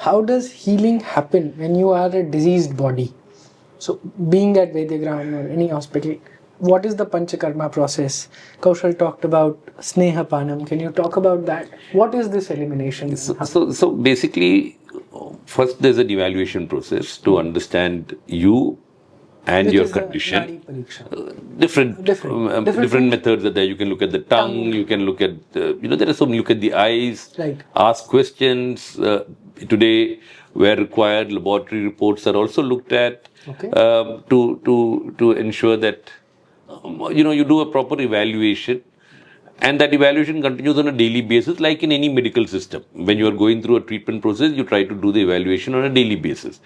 how does healing happen when you are a diseased body? So, being at Vaidyagrama or any hospital, what is the Panchakarma process? Kaushal talked about Snehapanam. Can you talk about that? What is this elimination? So basically, first there's an evaluation process to understand you and Which your is the condition. Nadi Pariksha. Different methods are there. You can look at the tongue. You can look at there are so many. Look at the eyes. Right. Ask questions. Today, where required, laboratory reports are also looked at. Okay. To ensure that you do a proper evaluation, and that evaluation continues on a daily basis, like in any medical system. When you are going through a treatment process, you try to do the evaluation on a daily basis.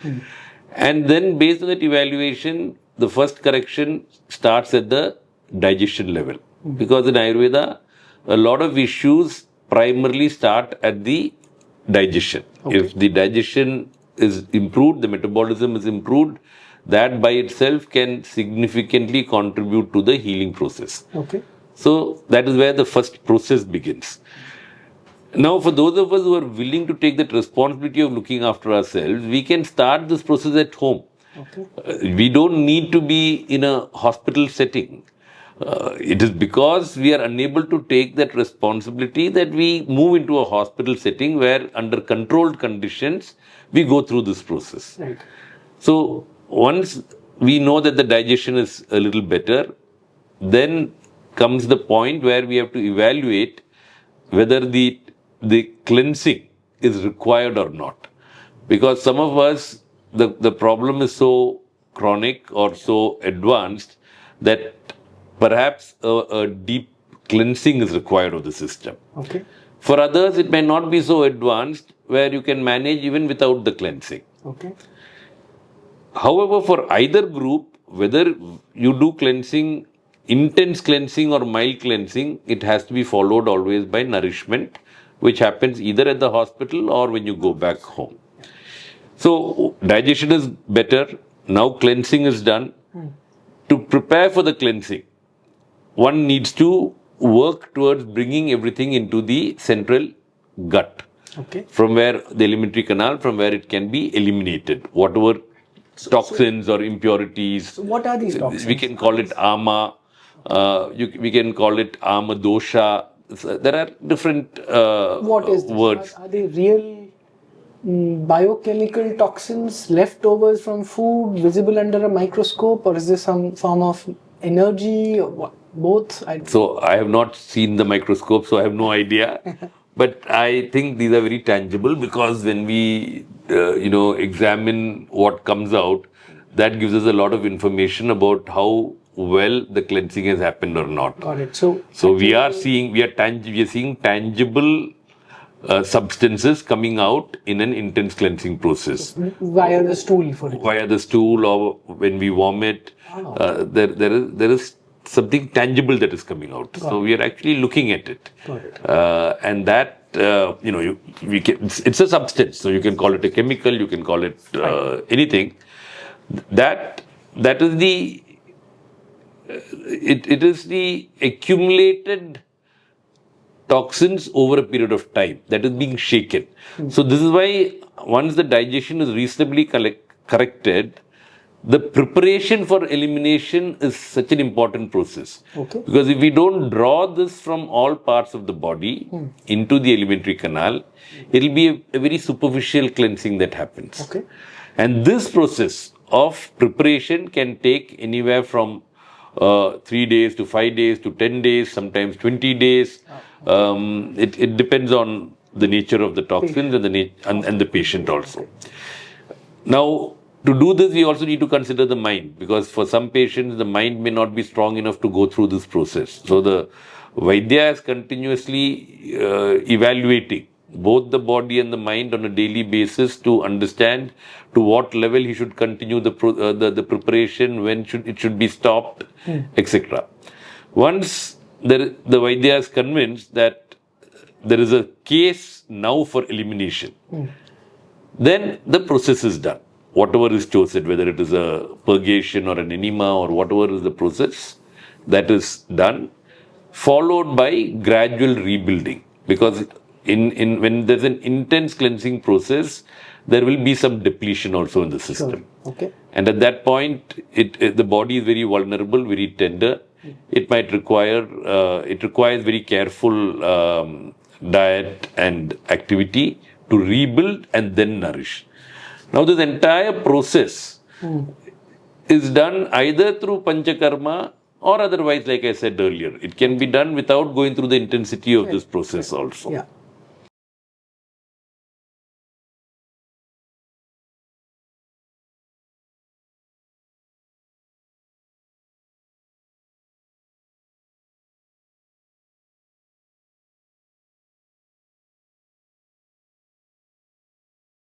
And then based on that evaluation, the first correction starts at the digestion level. Because in Ayurveda, a lot of issues primarily start at the digestion. Okay. If the digestion is improved, the metabolism is improved, that by itself can significantly contribute to the healing process. Okay. So that is where the first process begins. Now, for those of us who are willing to take that responsibility of looking after ourselves, we can start this process at home. Okay. We don't need to be in a hospital setting. It is because we are unable to take that responsibility that we move into a hospital setting where, under controlled conditions, we go through this process. Right. So, once we know that the digestion is a little better, then comes the point where we have to evaluate whether the cleansing is required or not. Because some of us, the problem is so chronic or so advanced that perhaps a deep cleansing is required of the system. Okay. For others, it may not be so advanced where you can manage even without the cleansing. Okay. However, for either group, whether you do cleansing, intense cleansing or mild cleansing, it has to be followed always by nourishment, which happens either at the hospital or when you go back home. So, digestion is better. Now cleansing is done. To prepare for the cleansing, one needs to work towards bringing everything into the central gut. Okay. From where the alimentary canal, from where it can be eliminated. Whatever toxins or impurities. So what are these toxins? We can call it ama. We can call it ama dosha. There are different what is this? words. Are they real biochemical toxins, leftovers from food, visible under a microscope, or is this some form of energy, or what? Both? So I have not seen the microscope, so I have no idea. But I think these are very tangible, because when we examine what comes out, that gives us a lot of information about how well the cleansing has happened or not. Got it. So we are seeing tangible substances coming out in an intense cleansing process. Via the stool, for example. Via the stool, or when we vomit, there is something tangible that is coming out. So we are actually looking at it. Got it. And that, it's a substance. So you can call it a chemical, you can call it anything. That is the, it is the accumulated toxins over a period of time that is being shaken. So this is why once the digestion is reasonably corrected, the preparation for elimination is such an important process. Okay. Because if we don't draw this from all parts of the body into the alimentary canal, it will be a very superficial cleansing that happens. Okay. And this process of preparation can take anywhere from 3 days to 5 days to 10 days, sometimes 20 days. It depends on the nature of the toxins and the patient also. Now, to do this, we also need to consider the mind, because for some patients, the mind may not be strong enough to go through this process. So the Vaidya is continuously evaluating both the body and the mind on a daily basis to understand to what level he should continue the preparation, when it should be stopped, etc. Once the Vaidya is convinced that there is a case now for elimination, then the process is done. Whatever is chosen, whether it is a purgation or an enema or whatever is the process, that is done, followed by gradual rebuilding. Because when there's an intense cleansing process, there will be some depletion also in the system. Okay. And at that point, the body is very vulnerable, very tender. It might require, it requires very careful diet and activity to rebuild and then nourish. Now, this entire process is done either through Panchakarma or otherwise, like I said earlier. It can be done without going through the intensity of this process also. Yeah.